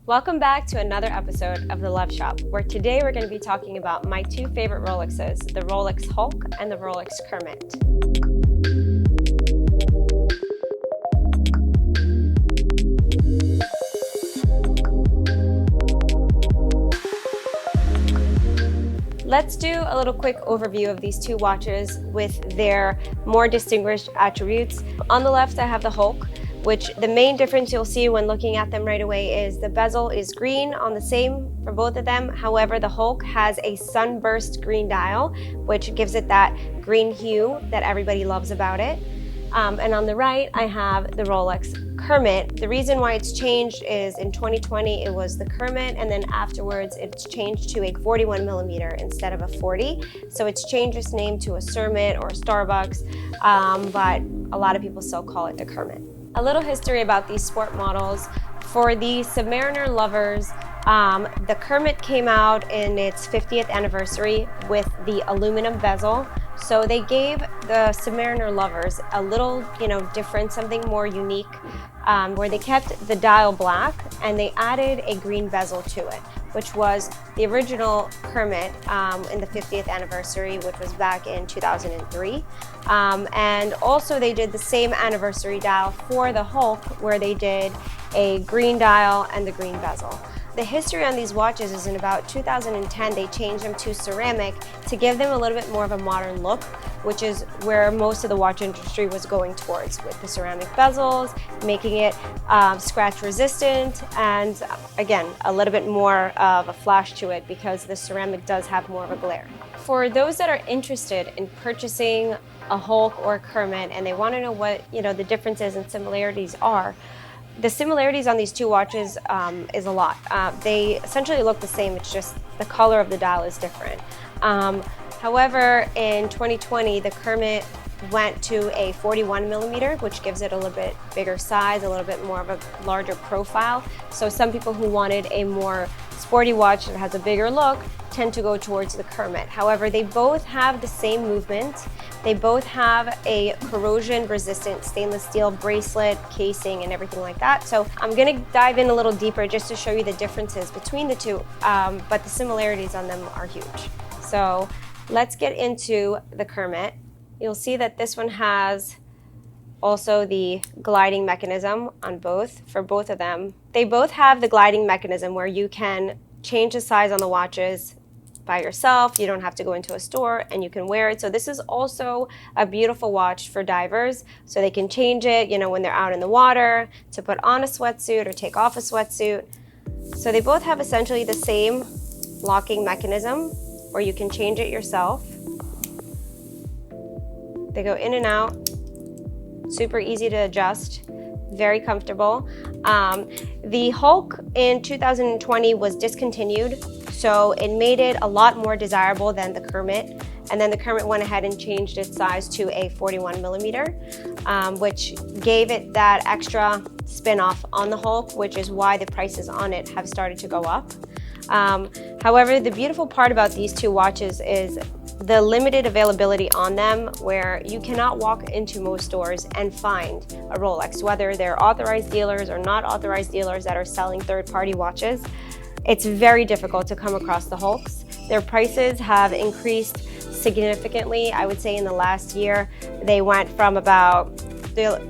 Welcome back to another episode of The Love Shop, where today we're going to be talking about my two favorite Rolexes, the Rolex Hulk and the Rolex Kermit. Let's do a little quick overview of these two watches with their more distinguished attributes. On the left, I have the Hulk, which the main difference you'll see when looking at them right away is the bezel is green on the same for both of them. However, the Hulk has a sunburst green dial, which gives it that green hue that everybody loves about it. And on the right, I have the Rolex Kermit. The reason why it's changed is in 2020, it was the Kermit, and then afterwards it's changed to a 41 millimeter instead of a 40. So it's changed its name to a Kermit or a Starbucks, but a lot of people still call it the Kermit. A little history about these sport models. For the Submariner lovers, the Kermit came out in its 50th anniversary with the aluminum bezel. So they gave the Submariner lovers a little, different, something more unique, where they kept the dial black and they added a green bezel to it, which was the original Kermit in the 50th anniversary, which was back in 2003. And also they did the same anniversary dial for the Hulk, where they did a green dial and the green bezel. The history on these watches is in about 2010, they changed them to ceramic to give them a little bit more of a modern look, which is where most of the watch industry was going towards, with the ceramic bezels, making it scratch resistant, and again, a little bit more of a flash to it because the ceramic does have more of a glare. For those that are interested in purchasing a Hulk or a Kermit and they want to know what the differences and similarities are, the similarities on these two watches is a lot. They essentially look the same, it's just the color of the dial is different. However, in 2020, the Kermit went to a 41 millimeter, which gives it a little bit bigger size, a little bit more of a larger profile. So some people who wanted a more sporty watch that has a bigger look tend to go towards the Kermit. However, they both have the same movement. They both have a corrosion-resistant stainless steel bracelet, casing, and everything like that. So I'm gonna dive in a little deeper just to show you the differences between the two, but the similarities on them are huge. So let's get into the Kermit. You'll see that this one has also the gliding mechanism on both, for both of them. They both have the gliding mechanism where you can change the size on the watches by yourself. You don't have to go into a store and you can wear it. So this is also a beautiful watch for divers. So they can change it, when they're out in the water, to put on a sweatsuit or take off a sweatsuit. So they both have essentially the same locking mechanism where you can change it yourself. They go in and out, super easy to adjust, very comfortable. The Hulk in 2020 was discontinued, so it made it a lot more desirable than the Kermit. And then the Kermit went ahead and changed its size to a 41 millimeter, which gave it that extra spin-off on the Hulk, which is why the prices on it have started to go up. However, the beautiful part about these two watches is the limited availability on them, where you cannot walk into most stores and find a Rolex, whether they're authorized dealers or not authorized dealers that are selling third-party watches. It's very difficult to come across the Hulks. Their prices have increased significantly. I would say in the last year, they went from about the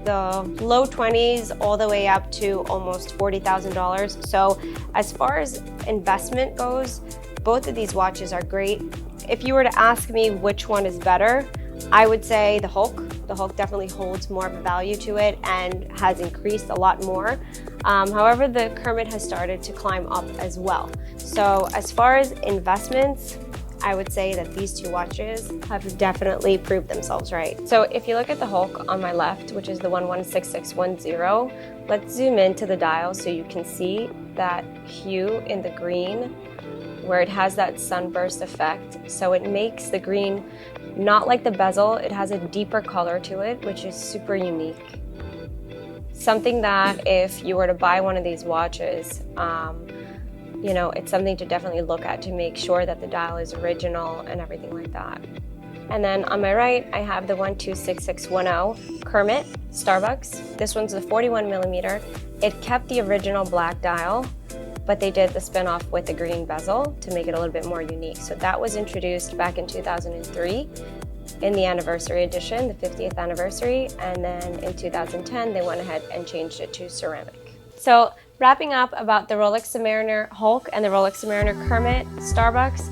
low 20s all the way up to almost $40,000. So as far as investment goes, both of these watches are great. If you were to ask me which one is better, I would say the Hulk. The Hulk definitely holds more of a value to it and has increased a lot more. However, the Kermit has started to climb up as well. So as far as investments, I would say that these two watches have definitely proved themselves right. So if you look at the Hulk on my left, which is the 116610, let's zoom into the dial so you can see that hue in the green, where it has that sunburst effect. So it makes the green not like the bezel, it has a deeper color to it, which is super unique. Something that if you were to buy one of these watches, it's something to definitely look at to make sure that the dial is original and everything like that. And then on my right, I have the 126610 Kermit Starbucks. This one's a 41 millimeter. It kept the original black dial, but they did the spin-off with the green bezel to make it a little bit more unique. So that was introduced back in 2003 in the anniversary edition, the 50th anniversary, and then in 2010 they went ahead and changed it to ceramic. So wrapping up about the Rolex Submariner Hulk and the Rolex Submariner Kermit Starbucks,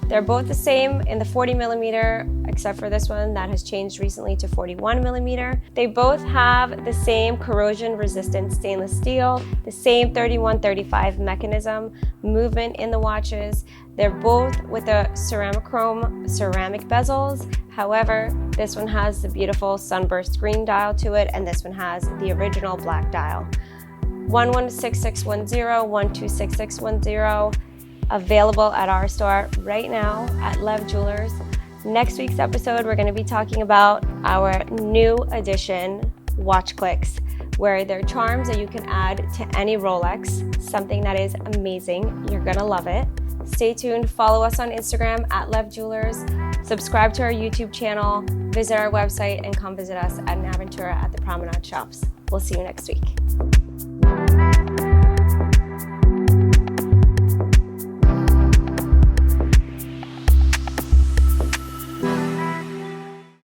they're both the same in the 40mm, except for this one that has changed recently to 41mm. They both have the same corrosion-resistant stainless steel, the same 3135 mechanism, movement in the watches. They're both with the ceramic bezels. However, this one has the beautiful sunburst green dial to it, and this one has the original black dial. 116610, 126610. Available at our store right now at Lev Jewelers. Next week's episode, we're going to be talking about our new edition watch clicks, where they're charms that you can add to any Rolex, something that is amazing. You're going to love it. Stay tuned. Follow us on Instagram at Lev Jewelers. Subscribe to our YouTube channel. Visit our website and come visit us at Naventura at the Promenade Shops. We'll see you next week.